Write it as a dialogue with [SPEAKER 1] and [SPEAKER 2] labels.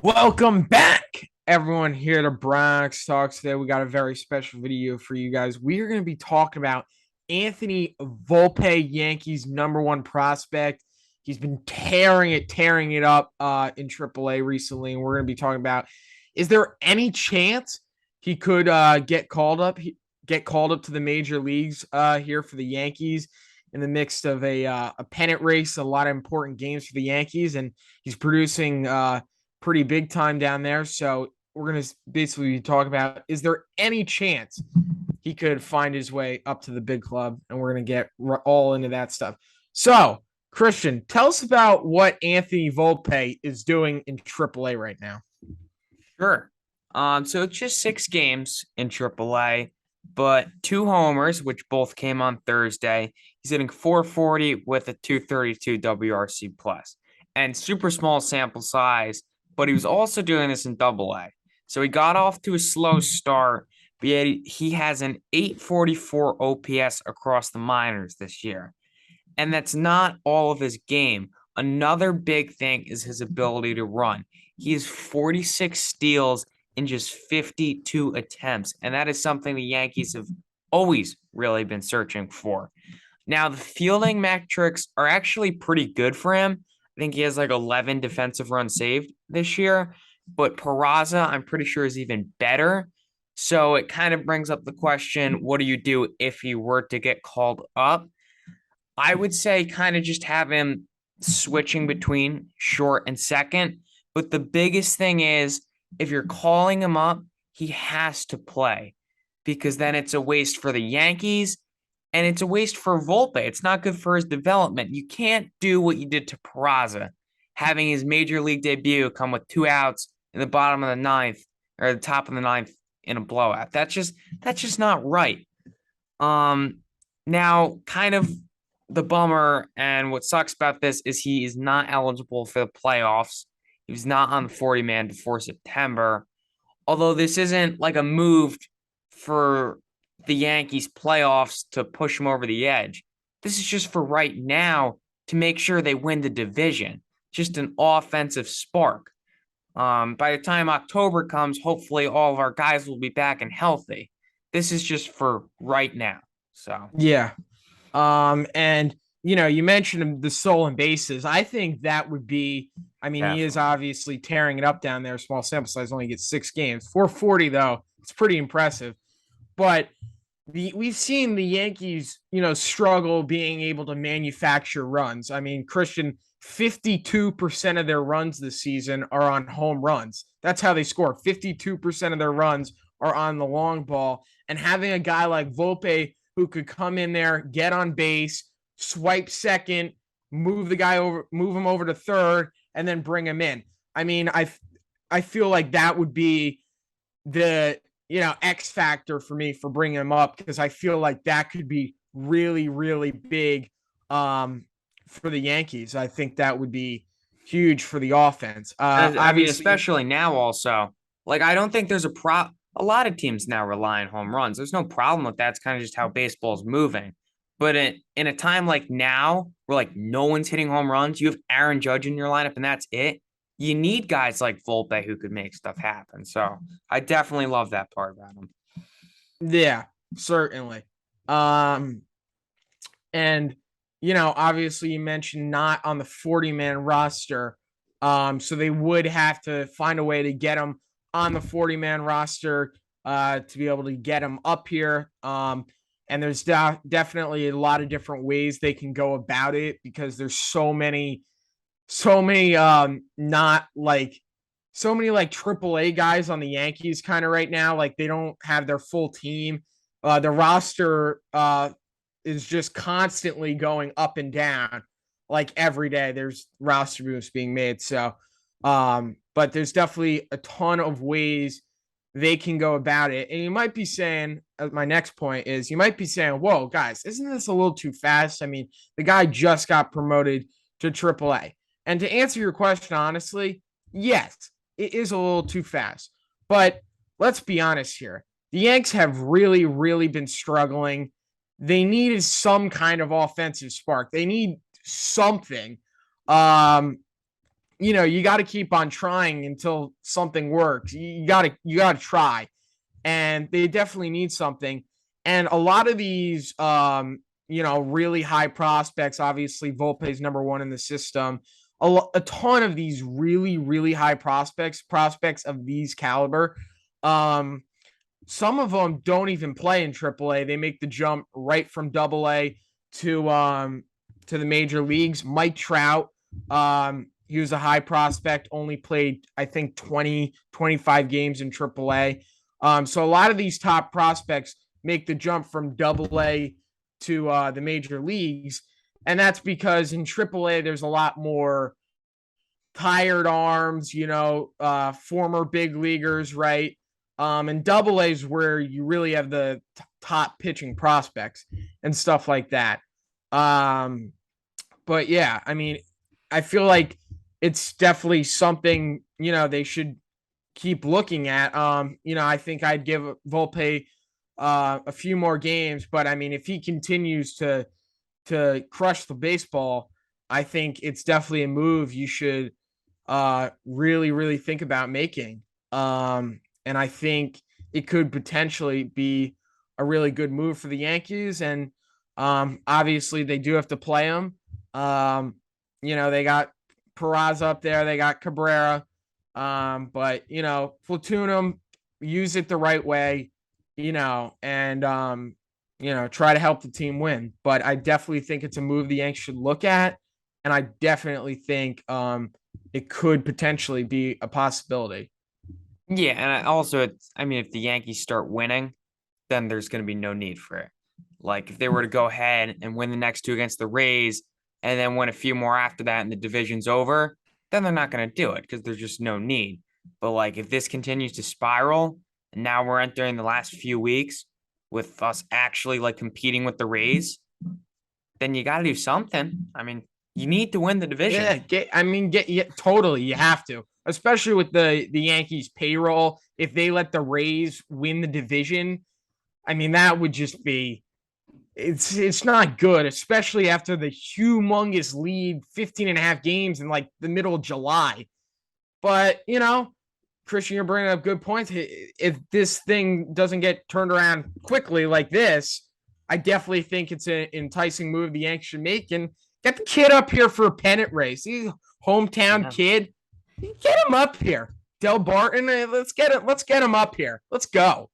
[SPEAKER 1] Welcome back, everyone, here to Bronx Talks. Today, we got a very special video for you guys. We are going to be talking about Anthony Volpe, Yankees' #1 prospect. He's been tearing it up in AAA recently, and we're going to be talking about: is there any chance he could get called up to the major leagues here for the Yankees in the midst of a pennant race, a lot of important games for the Yankees, and he's producing pretty big time down there. So we're going to basically talk about, is there any chance he could find his way up to the big club? And we're going to get all into that stuff. So, Christian, tell us about what Anthony Volpe is doing in AAA right now.
[SPEAKER 2] Sure. So it's just 6 games in AAA, but 2 homers, which both came on Thursday. He's hitting 440 with a 232 WRC plus, and super small sample size. But he was also doing this in AA. So he got off to a slow start, but yet he has an 844 OPS across the minors this year. And that's not all of his game. Another big thing is his ability to run. He has 46 steals in just 52 attempts, and that is something the Yankees have always really been searching for. Now, the fielding metrics are actually pretty good for him. I think he has like 11 defensive runs saved this year, but Peraza, I'm pretty sure, is even better. So it kind of brings up the question, what do you do if he were to get called up? I would say kind of just have him switching between short and second. But the biggest thing is, if you're calling him up, he has to play, because then it's a waste for the Yankees and it's a waste for Volpe. It's not good for his development. You can't do what you did to Peraza, having his major league debut come with 2 outs in the bottom of the ninth or the top of the ninth in a blowout. That's just not right. Now, kind of the bummer and what sucks about this is he is not eligible for the playoffs. He was not on the 40 man before September. Although this isn't like a move for the Yankees playoffs to push him over the edge. This is just for right now to make sure they win the division. Just an offensive spark. By the time October comes, hopefully all of our guys will be back and healthy. This is just for right now. So
[SPEAKER 1] Yeah. And you mentioned the stolen bases. I think that would be, I mean, he is
[SPEAKER 2] definitely.
[SPEAKER 1] obviously tearing it up down there. Small sample size, only gets 6 games. 440, though, it's pretty impressive. But we've seen the Yankees, struggle being able to manufacture runs. I mean, Christian, 52% of their runs this season are on home runs. That's how they score. 52% of their runs are on the long ball. And having a guy like Volpe who could come in there, get on base, swipe second, move him over to third, and then bring him in. I mean, I feel like that would be the X factor for me for bringing him up, because I feel like that could be really, really big for the Yankees. I think that would be huge for the offense.
[SPEAKER 2] I mean,
[SPEAKER 1] Obviously,
[SPEAKER 2] especially now also. Like, I don't think there's a lot of teams now rely on home runs. There's no problem with that. It's kind of just how baseball is moving. But in a time like now, where like no one's hitting home runs, you have Aaron Judge in your lineup and that's it. You need guys like Volpe who could make stuff happen. So I definitely love that part about him.
[SPEAKER 1] yeah, certainly. Um, and obviously you mentioned not on the 40-man roster. So they would have to find a way to get him on the 40-man roster to be able to get him up here. And there's definitely a lot of different ways they can go about it, because there's so many not like so many like AAA guys on the Yankees kind of right now. Like, they don't have their full team. The roster is just constantly going up and down. Like, every day there's roster moves being made. So but there's definitely a ton of ways they can go about it. And you might be saying, my next point is, you might be saying, whoa, guys, isn't this a little too fast? I mean, the guy just got promoted to AAA. And to answer your question honestly, yes, it is a little too fast. But let's be honest here. The Yanks have really, really been struggling. They needed some kind of offensive spark. They need something. Um, you got to keep on trying until something works. You got to try, and they definitely need something. And a lot of these, really high prospects. Obviously, Volpe's number one in the system. A ton of these really, really high prospects of these caliber. Um, some of them don't even play in AAA. They make the jump right from AA to the major leagues. Mike Trout, he was a high prospect, only played I think 20, 25 games in AAA. So a lot of these top prospects make the jump from AA to the major leagues, and that's because in AAA there's a lot more tired arms, former big leaguers, right? And double A is where you really have the top pitching prospects and stuff like that. Um, but yeah, I mean, I feel like it's definitely something, they should keep looking at. I think I'd give Volpe a few more games, but I mean, if he continues to crush the baseball, I think it's definitely a move you should really, really think about making. And I think it could potentially be a really good move for the Yankees. And obviously, they do have to play them. They got Peraza up there, they got Cabrera. But platoon them, use it the right way, and try to help the team win. But I definitely think it's a move the Yankees should look at, and I definitely think it could potentially be a possibility.
[SPEAKER 2] Yeah, and I mean, if the Yankees start winning, then there's going to be no need for it. Like if they were to go ahead and win the next two against the Rays and then win a few more after that and the division's over, then they're not going to do it because there's just no need. But like if this continues to spiral and now we're entering the last few weeks with us actually like competing with the Rays, then you got to do something. I mean, you need to win the division.
[SPEAKER 1] Yeah, totally. You have to, especially with the Yankees payroll. If they let the Rays win the division, I mean, that would just be it's not good, especially after the humongous lead, 15 and a half games in like the middle of July. But, Christian, you're bringing up good points. If this thing doesn't get turned around quickly like this, I definitely think it's an enticing move the Yankees should make and get the kid up here for a pennant race. He's a hometown kid. Get him up here. Del Barton, let's get him up here. Let's go.